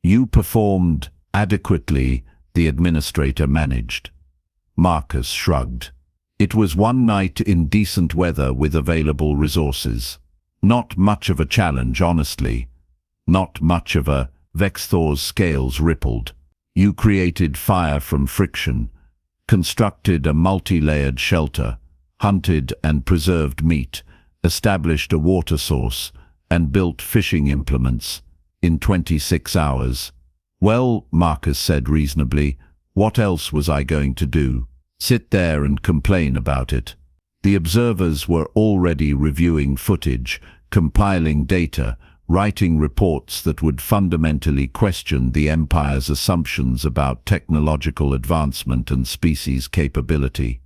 You performed adequately, the administrator managed. Marcus shrugged. It was one night in decent weather with available resources. Not much of a challenge, honestly. Not much of a. Vexthor's scales rippled. You created fire from friction, constructed a multi-layered shelter, hunted and preserved meat, established a water source, and built fishing implements in 26 hours. Well, Marcus said reasonably, what else was I going to do? Sit there and complain about it? The observers were already reviewing footage, compiling data, writing reports that would fundamentally question the Empire's assumptions about technological advancement and species capability.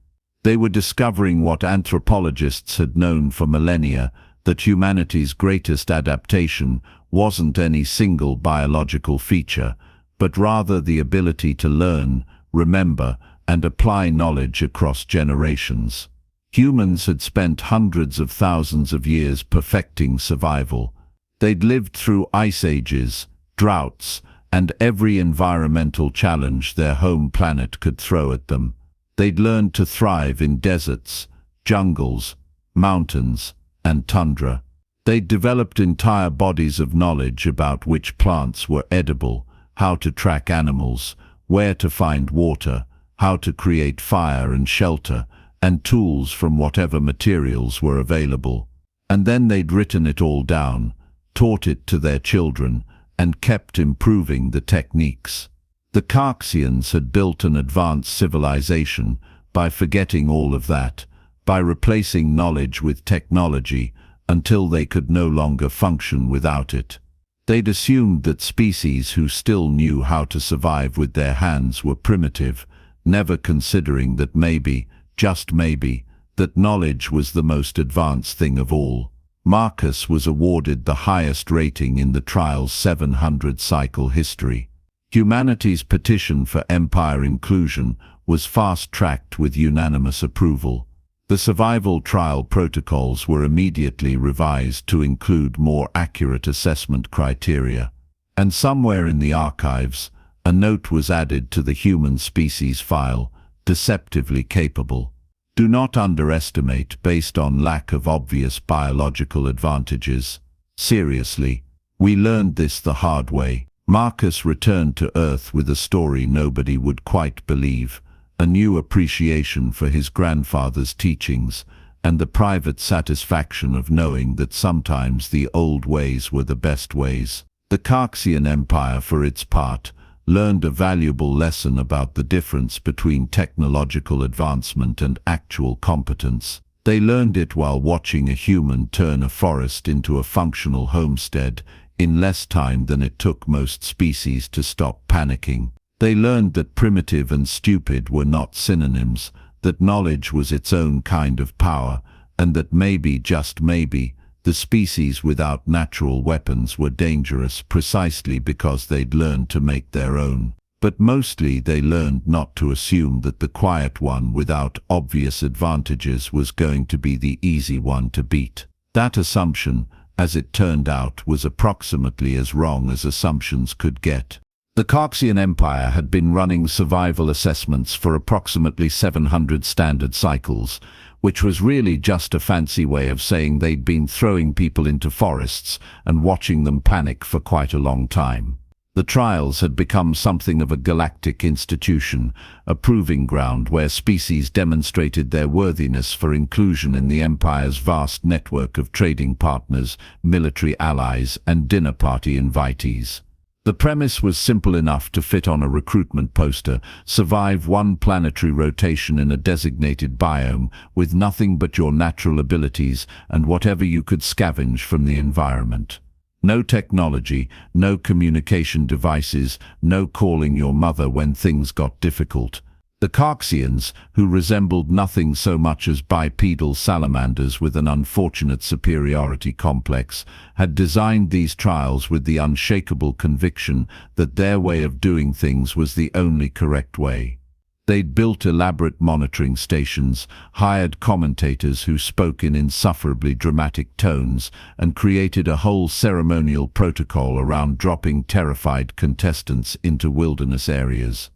They were discovering what anthropologists had known for millennia, that humanity's greatest adaptation wasn't any single biological feature, but rather the ability to learn, remember, and apply knowledge across generations. Humans had spent hundreds of thousands of years perfecting survival. They'd lived through ice ages, droughts, and every environmental challenge their home planet could throw at them. They'd learned to thrive in deserts, jungles, mountains, and tundra. They'd developed entire bodies of knowledge about which plants were edible, how to track animals, where to find water, how to create fire and shelter, and tools from whatever materials were available. And then they'd written it all down, taught it to their children, and kept improving the techniques. The Qarxians had built an advanced civilization by forgetting all of that, by replacing knowledge with technology until they could no longer function without it. They'd assumed that species who still knew how to survive with their hands were primitive, never considering that maybe, just maybe, that knowledge was the most advanced thing of all. Marcus was awarded the highest rating in the trial's 700-cycle history. Humanity's petition for Empire inclusion was fast-tracked with unanimous approval. The survival trial protocols were immediately revised to include more accurate assessment criteria. And somewhere in the archives, a note was added to the human species file, deceptively capable. Do not underestimate based on lack of obvious biological advantages. Seriously, we learned this the hard way. Marcus returned to Earth with a story nobody would quite believe, a new appreciation for his grandfather's teachings, and the private satisfaction of knowing that sometimes the old ways were the best ways. The Qarxian Empire, for its part, learned a valuable lesson about the difference between technological advancement and actual competence. They learned it while watching a human turn a forest into a functional homestead in less time than it took most species to stop panicking. They learned that primitive and stupid were not synonyms, that knowledge was its own kind of power, and that maybe, just maybe, the species without natural weapons were dangerous precisely because they'd learned to make their own. But mostly they learned not to assume that the quiet one without obvious advantages was going to be the easy one to beat. That assumption, as it turned out, was approximately as wrong as assumptions could get. The Qarxian Empire had been running survival assessments for approximately 700 standard cycles, which was really just a fancy way of saying they'd been throwing people into forests and watching them panic for quite a long time. The trials had become something of a galactic institution, a proving ground where species demonstrated their worthiness for inclusion in the Empire's vast network of trading partners, military allies, and dinner party invitees. The premise was simple enough to fit on a recruitment poster: survive one planetary rotation in a designated biome with nothing but your natural abilities and whatever you could scavenge from the environment. No technology, no communication devices, no calling your mother when things got difficult. The Qarxians, who resembled nothing so much as bipedal salamanders with an unfortunate superiority complex, had designed these trials with the unshakable conviction that their way of doing things was the only correct way. They'd built elaborate monitoring stations, hired commentators who spoke in insufferably dramatic tones, and created a whole ceremonial protocol around dropping terrified contestants into wilderness areas.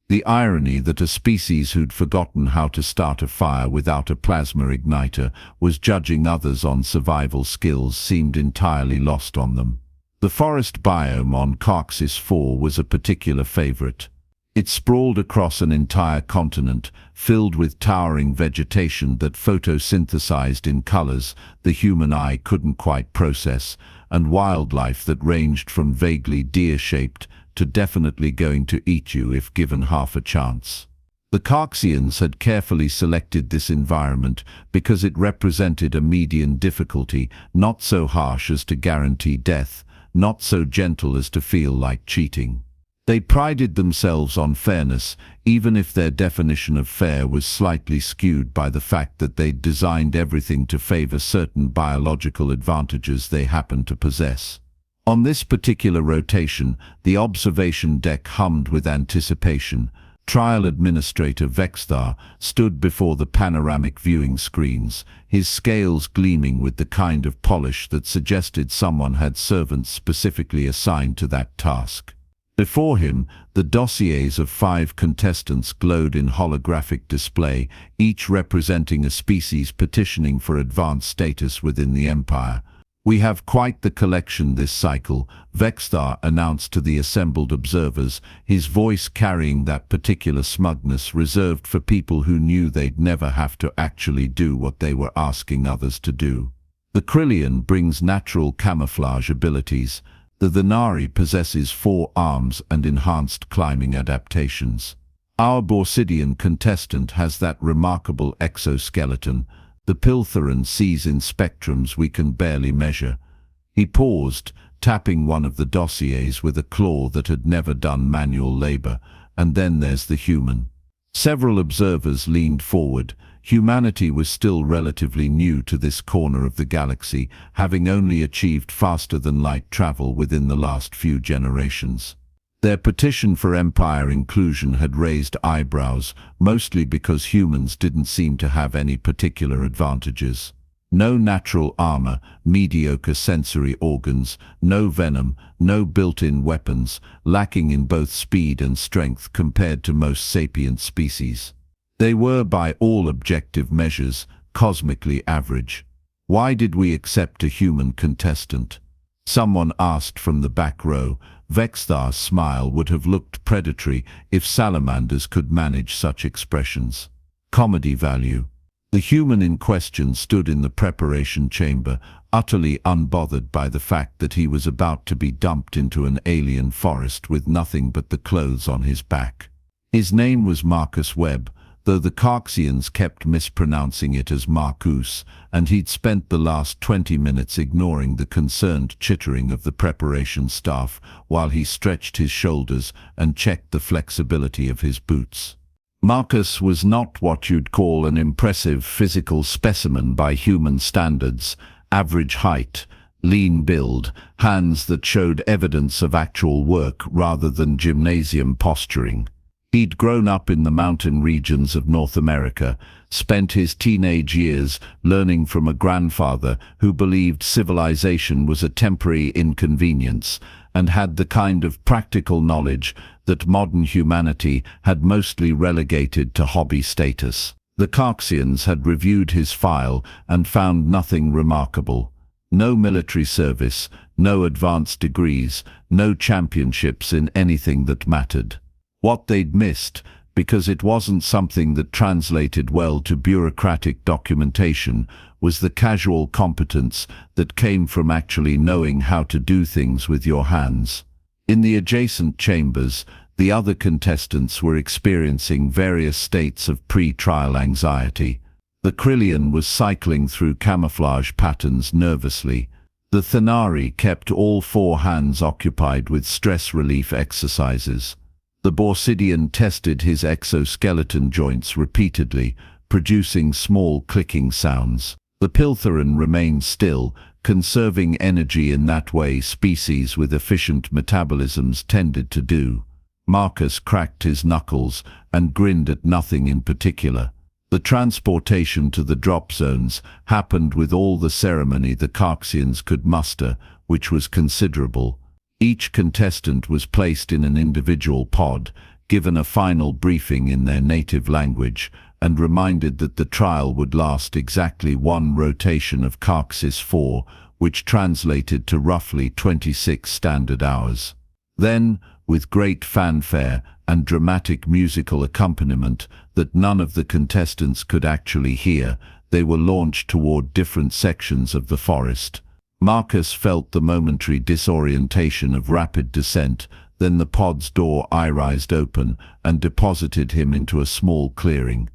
The irony that a species who'd forgotten how to start a fire without a plasma igniter was judging others on survival skills seemed entirely lost on them. The forest biome on Qarxian 4 was a particular favorite. It sprawled across an entire continent, filled with towering vegetation that photosynthesized in colors the human eye couldn't quite process, and wildlife that ranged from vaguely deer-shaped to definitely going to eat you if given half a chance. The Qarxians had carefully selected this environment because it represented a median difficulty, not so harsh as to guarantee death, not so gentle as to feel like cheating. They prided themselves on fairness, even if their definition of fair was slightly skewed by the fact that they'd designed everything to favor certain biological advantages they happened to possess. On this particular rotation, the observation deck hummed with anticipation. Trial Administrator Vexthar stood before the panoramic viewing screens, his scales gleaming with the kind of polish that suggested someone had servants specifically assigned to that task. Before him, the dossiers of 5 contestants glowed in holographic display, each representing a species petitioning for advanced status within the Empire. "We have quite the collection this cycle," Vexthar announced to the assembled observers, his voice carrying that particular smugness reserved for people who knew they'd never have to actually do what they were asking others to do. The Qarxian brings natural camouflage abilities. The Thanari possesses 4 arms and enhanced climbing adaptations. Our Borsidian contestant has that remarkable exoskeleton. The Piltheran sees in spectrums we can barely measure. He paused, tapping one of the dossiers with a claw that had never done manual labor. And then there's the human. Several observers leaned forward. Humanity was still relatively new to this corner of the galaxy, having only achieved faster-than-light travel within the last few generations. Their petition for Empire inclusion had raised eyebrows, mostly because humans didn't seem to have any particular advantages. No natural armor, mediocre sensory organs, no venom, no built-in weapons, lacking in both speed and strength compared to most sapient species. They were, by all objective measures, cosmically average. Why did we accept a human contestant? Someone asked from the back row. Vexthar's smile would have looked predatory if salamanders could manage such expressions. Comedy value. The human in question stood in the preparation chamber, utterly unbothered by the fact that he was about to be dumped into an alien forest with nothing but the clothes on his back. His name was Marcus Webb, though the Qarxians kept mispronouncing it as Marcus, and he'd spent the last 20 minutes ignoring the concerned chittering of the preparation staff while he stretched his shoulders and checked the flexibility of his boots. Marcus was not what you'd call an impressive physical specimen by human standards: average height, lean build, hands that showed evidence of actual work rather than gymnasium posturing. He'd grown up in the mountain regions of North America, spent his teenage years learning from a grandfather who believed civilization was a temporary inconvenience, and had the kind of practical knowledge that modern humanity had mostly relegated to hobby status. The Qarxians had reviewed his file and found nothing remarkable. No military service, no advanced degrees, no championships in anything that mattered. What they'd missed, because it wasn't something that translated well to bureaucratic documentation, was the casual competence that came from actually knowing how to do things with your hands. In the adjacent chambers, the other contestants were experiencing various states of pre-trial anxiety. The Qarxian was cycling through camouflage patterns nervously. The Thanari kept all 4 hands occupied with stress relief exercises. The Borsidian tested his exoskeleton joints repeatedly, producing small clicking sounds. The Piltheran remained still, conserving energy in that way species with efficient metabolisms tended to do. Marcus cracked his knuckles and grinned at nothing in particular. The transportation to the drop zones happened with all the ceremony the Qarxians could muster, which was considerable. Each contestant was placed in an individual pod, given a final briefing in their native language, and reminded that the trial would last exactly one rotation of Qarxis 4, which translated to roughly 26 standard hours. Then, with great fanfare and dramatic musical accompaniment that none of the contestants could actually hear, they were launched toward different sections of the forest. Marcus felt the momentary disorientation of rapid descent, then the pod's door eye-rised open and deposited him into a small clearing.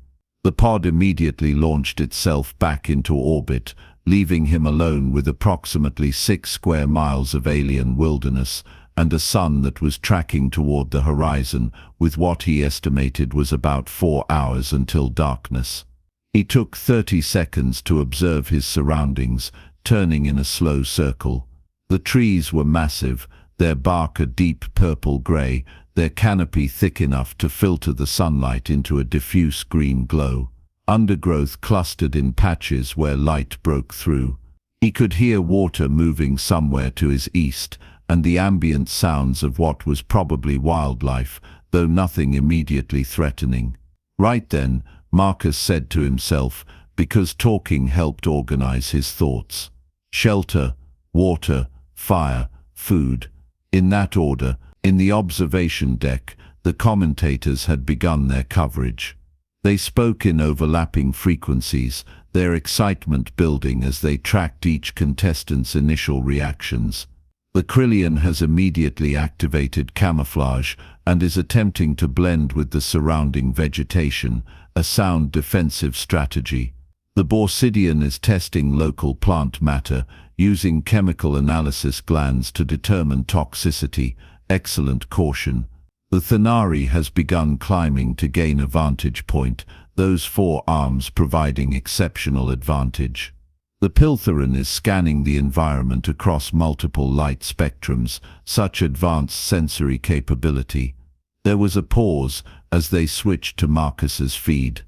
The pod immediately launched itself back into orbit, leaving him alone with approximately 6 square miles of alien wilderness and a sun that was tracking toward the horizon with what he estimated was about 4 hours until darkness. He took 30 seconds to observe his surroundings, turning in a slow circle. The trees were massive, their bark a deep purple gray, their canopy thick enough to filter the sunlight into a diffuse green glow. Undergrowth clustered in patches where light broke through. He could hear water moving somewhere to his east, and the ambient sounds of what was probably wildlife, though nothing immediately threatening. Right then, Marcus said to himself, because talking helped organize his thoughts. Shelter, water, fire, food. In that order, in the observation deck, the commentators had begun their coverage. They spoke in overlapping frequencies, their excitement building as they tracked each contestant's initial reactions. The Qarxian has immediately activated camouflage and is attempting to blend with the surrounding vegetation, a sound defensive strategy. The Borsidian is testing local plant matter, using chemical analysis glands to determine toxicity, excellent caution. The Thanari has begun climbing to gain a vantage point, those 4 arms providing exceptional advantage. The Piltheran is scanning the environment across multiple light spectrums, such advanced sensory capability. There was a pause as they switched to Marcus's feed.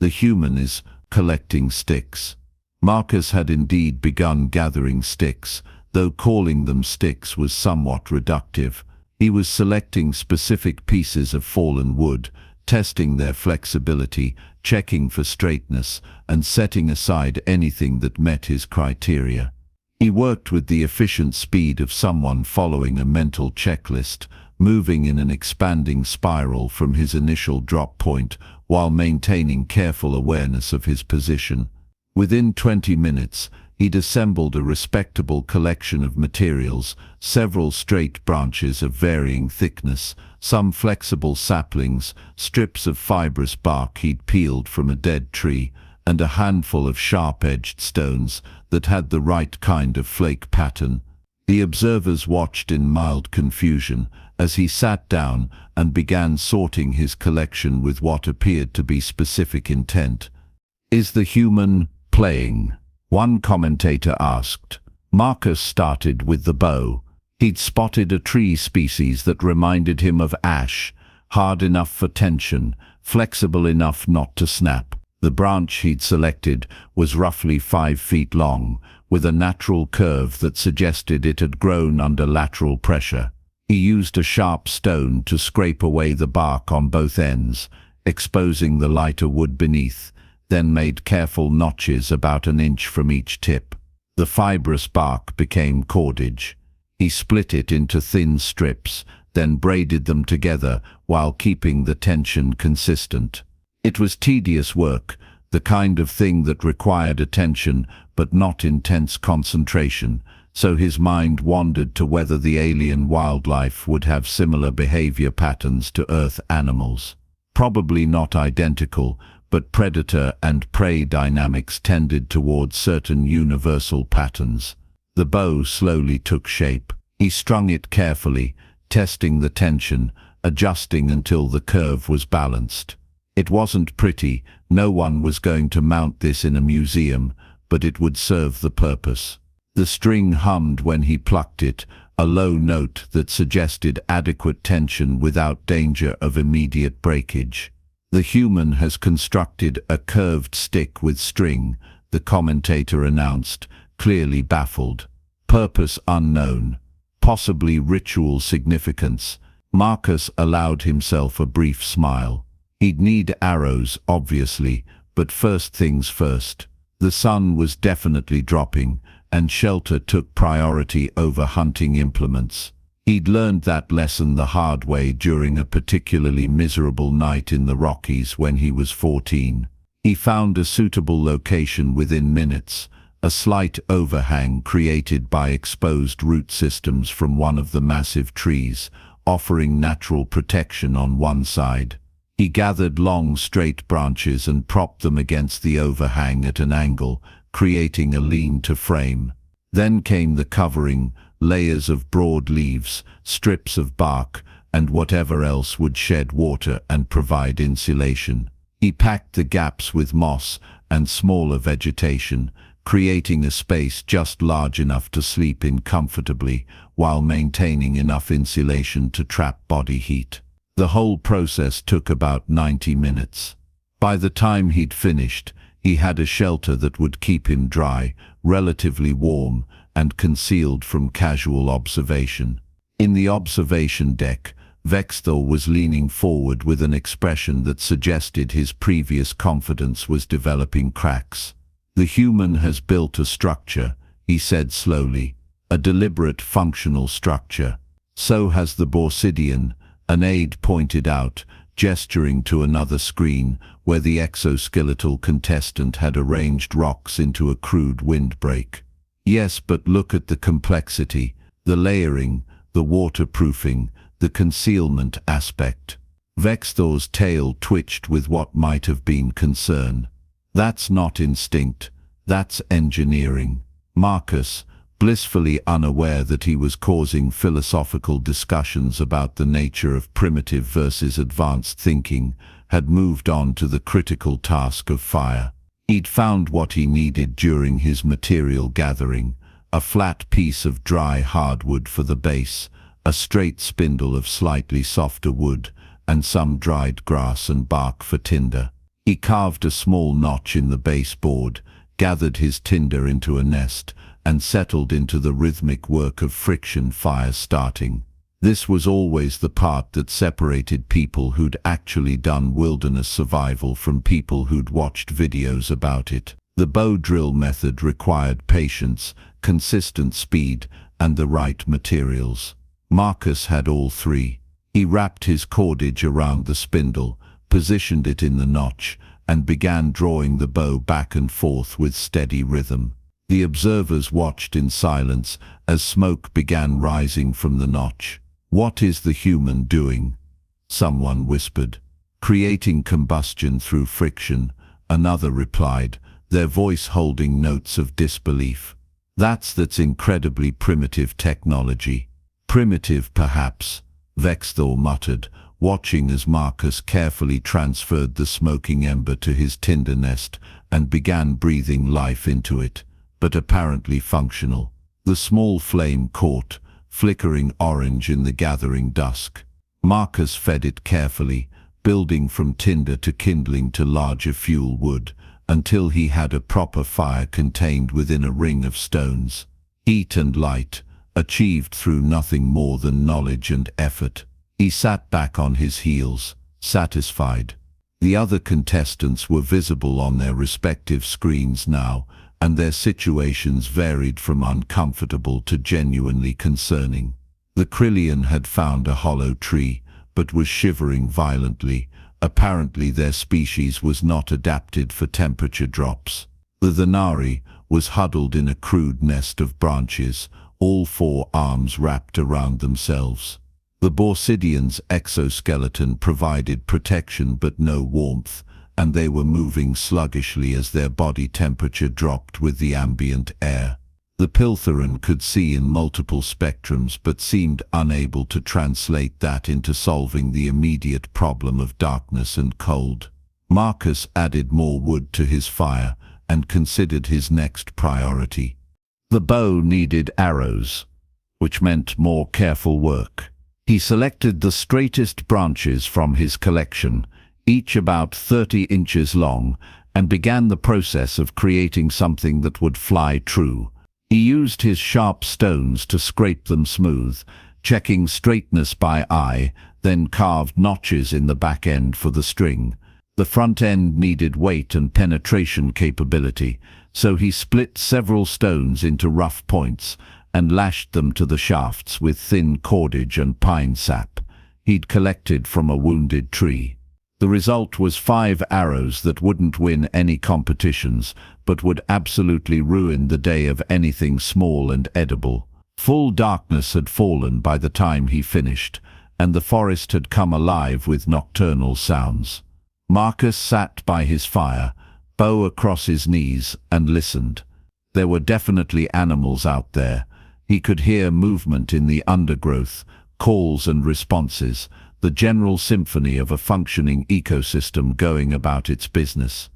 The human is collecting sticks. Marcus had indeed begun gathering sticks, though calling them sticks was somewhat reductive. He was selecting specific pieces of fallen wood, testing their flexibility, checking for straightness, and setting aside anything that met his criteria. He worked with the efficient speed of someone following a mental checklist, moving in an expanding spiral from his initial drop point while maintaining careful awareness of his position. Within 20 minutes, he'd assembled a respectable collection of materials, several straight branches of varying thickness, some flexible saplings, strips of fibrous bark he'd peeled from a dead tree, and a handful of sharp-edged stones that had the right kind of flake pattern. The observers watched in mild confusion as he sat down and began sorting his collection with what appeared to be specific intent. "Is the human playing?" one commentator asked. Marcus started with the bow. He'd spotted a tree species that reminded him of ash, hard enough for tension, flexible enough not to snap. The branch he'd selected was roughly 5 feet long, with a natural curve that suggested it had grown under lateral pressure. He used a sharp stone to scrape away the bark on both ends, exposing the lighter wood beneath, then made careful notches about an inch from each tip. The fibrous bark became cordage. He split it into thin strips, then braided them together while keeping the tension consistent. It was tedious work, the kind of thing that required attention but not intense concentration, so his mind wandered to whether the alien wildlife would have similar behavior patterns to Earth animals. Probably not identical, but predator and prey dynamics tended towards certain universal patterns. The bow slowly took shape. He strung it carefully, testing the tension, adjusting until the curve was balanced. It wasn't pretty, no one was going to mount this in a museum, but it would serve the purpose. The string hummed when he plucked it, a low note that suggested adequate tension without danger of immediate breakage. "The human has constructed a curved stick with string," the commentator announced, clearly baffled. "Purpose unknown. Possibly ritual significance." Marcus allowed himself a brief smile. He'd need arrows, obviously, but first things first. The sun was definitely dropping, and shelter took priority over hunting implements. He'd learned that lesson the hard way during a particularly miserable night in the Rockies when he was 14. He found a suitable location within minutes, a slight overhang created by exposed root systems from one of the massive trees, offering natural protection on one side. He gathered long, straight branches and propped them against the overhang at an angle, creating a lean-to frame. Then came the covering, layers of broad leaves, strips of bark, and whatever else would shed water and provide insulation. He packed the gaps with moss and smaller vegetation, creating a space just large enough to sleep in comfortably while maintaining enough insulation to trap body heat. The whole process took about 90 minutes. By the time he'd finished, he had a shelter that would keep him dry, relatively warm, and concealed from casual observation. In the observation deck, Vexthor was leaning forward with an expression that suggested his previous confidence was developing cracks. "The human has built a structure," he said slowly, "a deliberate functional structure. So has the Borsidian," an aide pointed out, gesturing to another screen where the exoskeletal contestant had arranged rocks into a crude windbreak. "Yes, but look at the complexity, the layering, the waterproofing, the concealment aspect." Vexthor's tail twitched with what might have been concern. "That's not instinct, that's engineering." Marcus, blissfully unaware that he was causing philosophical discussions about the nature of primitive versus advanced thinking, had moved on to the critical task of fire. He'd found what he needed during his material gathering: a flat piece of dry hardwood for the base, a straight spindle of slightly softer wood, and some dried grass and bark for tinder. He carved a small notch in the baseboard, gathered his tinder into a nest, and settled into the rhythmic work of friction fire starting. This was always the part that separated people who'd actually done wilderness survival from people who'd watched videos about it. The bow drill method required patience, consistent speed, and the right materials. Marcus had all three. He wrapped his cordage around the spindle, positioned it in the notch, and began drawing the bow back and forth with steady rhythm. The observers watched in silence as smoke began rising from the notch. "What is the human doing?" someone whispered. "Creating combustion through friction," another replied, their voice holding notes of disbelief. That's incredibly primitive technology." "Primitive, perhaps," Vexthor muttered, watching as Marcus carefully transferred the smoking ember to his tinder nest and began breathing life into it, "but apparently functional." The small flame caught, flickering orange in the gathering dusk. Marcus fed it carefully, building from tinder to kindling to larger fuel wood, until he had a proper fire contained within a ring of stones. Heat and light, achieved through nothing more than knowledge and effort. He sat back on his heels, satisfied. The other contestants were visible on their respective screens now, and their situations varied from uncomfortable to genuinely concerning. The Qarxian had found a hollow tree, but was shivering violently. Apparently their species was not adapted for temperature drops. The Thanari was huddled in a crude nest of branches, all four arms wrapped around themselves. The Borsidian's exoskeleton provided protection but no warmth, and they were moving sluggishly as their body temperature dropped with the ambient air. The Piltheran could see in multiple spectrums but seemed unable to translate that into solving the immediate problem of darkness and cold. Marcus added more wood to his fire and considered his next priority. The bow needed arrows. which meant more careful work. He selected the straightest branches from his collection, each about 30 inches long, and began the process of creating something that would fly true. He used his sharp stones to scrape them smooth, checking straightness by eye, then carved notches in the back end for the string. The front end needed weight and penetration capability, so he split several stones into rough points and lashed them to the shafts with thin cordage and pine sap he'd collected from a wounded tree. The result was 5 arrows that wouldn't win any competitions, but would absolutely ruin the day of anything small and edible. Full darkness had fallen by the time he finished, and the forest had come alive with nocturnal sounds. Marcus sat by his fire, bow across his knees, and listened. There were definitely animals out there. He could hear movement in the undergrowth, calls and responses, the general symphony of a functioning ecosystem going about its business.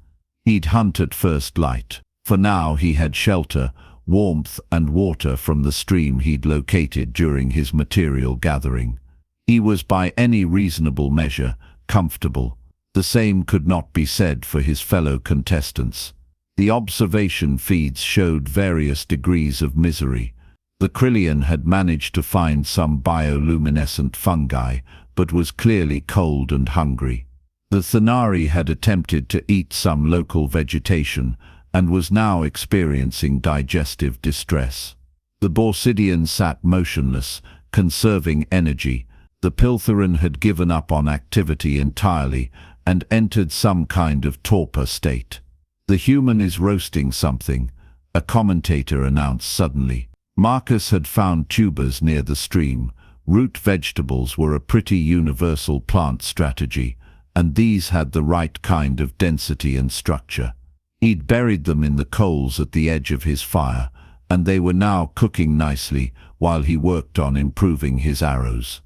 He'd hunt at first light. For now he had shelter, warmth and water from the stream he'd located during his material gathering. He was by any reasonable measure comfortable. The same could not be said for his fellow contestants. The observation feeds showed various degrees of misery. The Qarxian had managed to find some bioluminescent fungi, but was clearly cold and hungry. The Thanari had attempted to eat some local vegetation, and was now experiencing digestive distress. The Borsidian sat motionless, conserving energy. The Piltheran had given up on activity entirely, and entered some kind of torpor state. "The human is roasting something," a commentator announced suddenly. Marcus had found tubers near the stream. Root vegetables were a pretty universal plant strategy, and these had the right kind of density and structure. He'd buried them in the coals at the edge of his fire, and they were now cooking nicely while he worked on improving his arrows.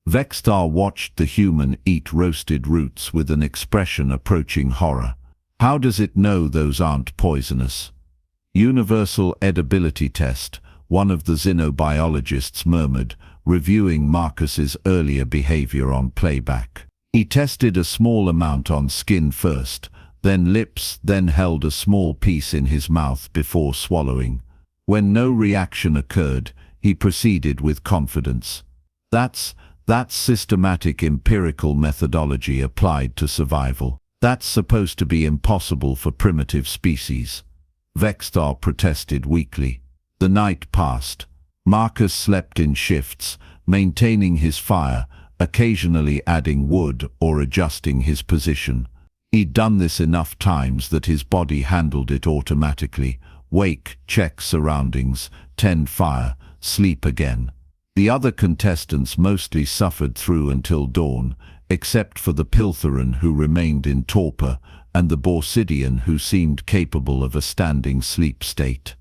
Vextar watched the human eat roasted roots with an expression approaching horror. "How does it know those aren't poisonous?" "Universal edibility test," one of the xenobiologists murmured, reviewing Marcus's earlier behavior on playback. He tested a small amount on skin first, then lips, then held a small piece in his mouth before swallowing. When no reaction occurred, he proceeded with confidence. That's systematic empirical methodology applied to survival. That's supposed to be impossible for primitive species. Vextar protested weakly. The night passed. Marcus slept in shifts, maintaining his fire, occasionally adding wood or adjusting his position. He'd done this enough times that his body handled it automatically. Wake, check surroundings, tend fire, sleep again. The other contestants mostly suffered through until dawn, except for the Piltheran, who remained in torpor, and the Borsidian, who seemed capable of a standing sleep state.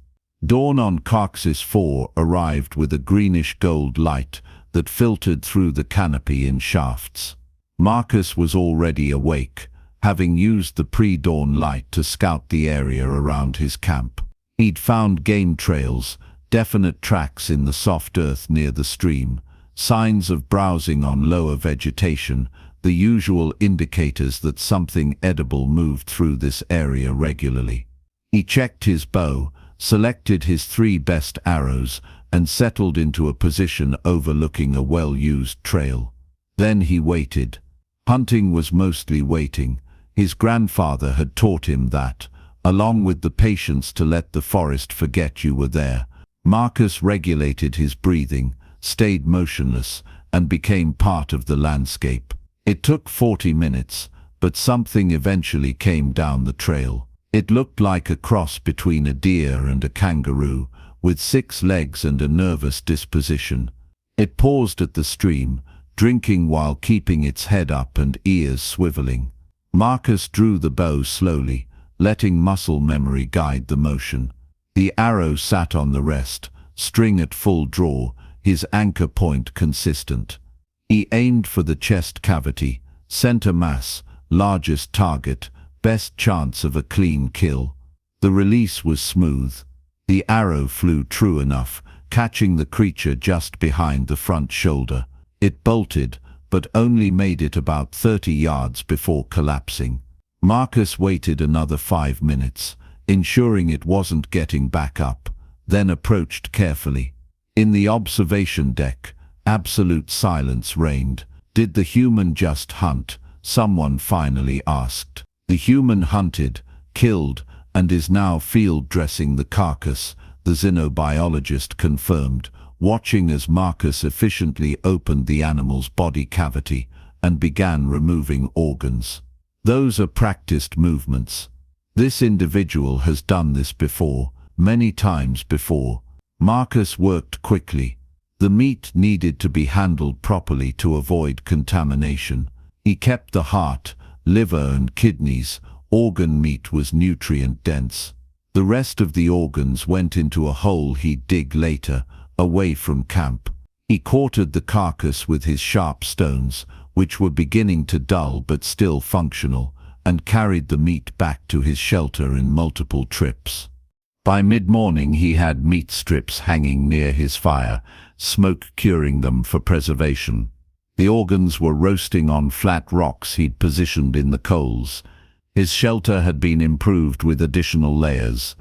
Dawn on Qarxis 4 arrived with a greenish-gold light that filtered through the canopy in shafts. Marcus was already awake, having used the pre-dawn light to scout the area around his camp. He'd found game trails, definite tracks in the soft earth near the stream, signs of browsing on lower vegetation, the usual indicators that something edible moved through this area regularly. He checked his bow, selected his 3 best arrows, and settled into a position overlooking a well-used trail. Then he waited. Hunting was mostly waiting. His grandfather had taught him that, along with the patience to let the forest forget you were there. Marcus regulated his breathing, stayed motionless, and became part of the landscape. It took 40 minutes, but something eventually came down the trail. It looked like a cross between a deer and a kangaroo, with 6 legs and a nervous disposition. It paused at the stream, drinking while keeping its head up and ears swiveling. Marcus drew the bow slowly, letting muscle memory guide the motion. The arrow sat on the rest, string at full draw, his anchor point consistent. He aimed for the chest cavity, center mass, largest target, best chance of a clean kill. The release was smooth. The arrow flew true enough, catching the creature just behind the front shoulder. It bolted, but only made it about 30 yards before collapsing. Marcus waited another 5 minutes, ensuring it wasn't getting back up, then approached carefully. In the observation deck, absolute silence reigned. "Did the human just hunt?" someone finally asked. "The human hunted, killed, and is now field dressing the carcass," the xenobiologist confirmed, watching as Marcus efficiently opened the animal's body cavity and began removing organs. "Those are practiced movements. This individual has done this before, many times before." Marcus worked quickly. The meat needed to be handled properly to avoid contamination. He kept the heart, liver and kidneys. Organ meat was nutrient-dense. The rest of the organs went into a hole he'd dig later, away from camp. He quartered the carcass with his sharp stones, which were beginning to dull but still functional, and carried the meat back to his shelter in multiple trips. By mid-morning he had meat strips hanging near his fire, smoke curing them for preservation. The organs were roasting on flat rocks he'd positioned in the coals. His shelter had been improved with additional layers.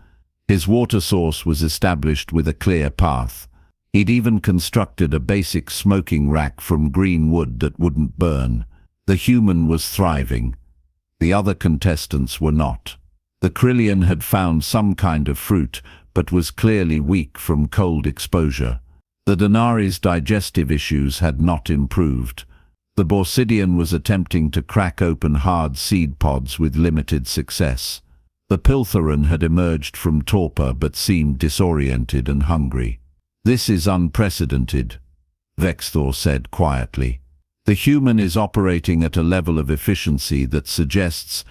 His water source was established with a clear path. He'd even constructed a basic smoking rack from green wood that wouldn't burn. The human was thriving. The other contestants were not. The Qarxian had found some kind of fruit, but was clearly weak from cold exposure. The Denari's digestive issues had not improved. The Borsidian was attempting to crack open hard seed pods with limited success. The Piltheran had emerged from torpor but seemed disoriented and hungry. "This is unprecedented," Vexthor said quietly. "The human is operating at a level of efficiency that suggests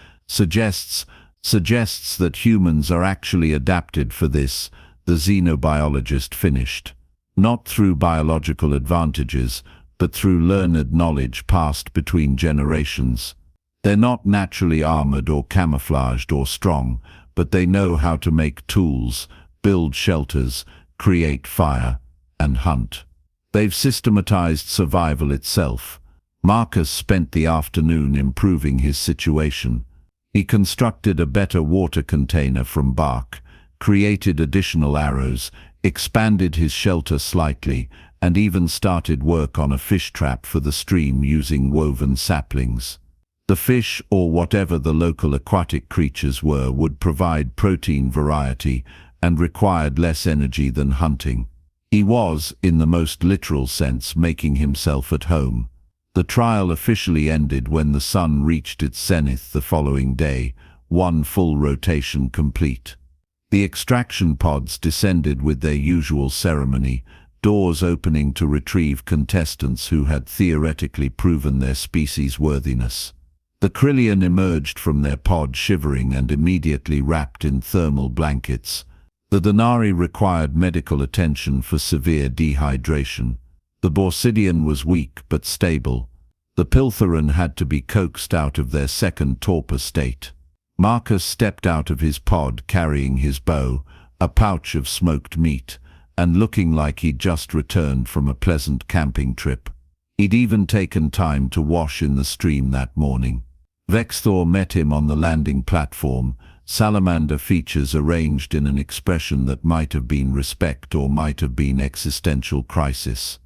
that humans are actually adapted for this," the xenobiologist finished. "Not through biological advantages, but through learned knowledge passed between generations. They're not naturally armored or camouflaged or strong, but they know how to make tools, build shelters, create fire, and hunt. They've systematized survival itself." Marcus spent the afternoon improving his situation. He constructed a better water container from bark, created additional arrows, expanded his shelter slightly, and even started work on a fish trap for the stream using woven saplings. The fish, or whatever the local aquatic creatures were, would provide protein variety and required less energy than hunting. He was, in the most literal sense, making himself at home. The trial officially ended when the sun reached its zenith the following day, one full rotation complete. The extraction pods descended with their usual ceremony, doors opening to retrieve contestants who had theoretically proven their species' worthiness. The Qarxian emerged from their pod shivering and immediately wrapped in thermal blankets. The Denari required medical attention for severe dehydration. The Borsidian was weak but stable. The Piltheran had to be coaxed out of their second torpor state. Marcus stepped out of his pod carrying his bow, a pouch of smoked meat, and looking like he'd just returned from a pleasant camping trip. He'd even taken time to wash in the stream that morning. Vexthor met him on the landing platform, salamander features arranged in an expression that might have been respect or might have been existential crisis.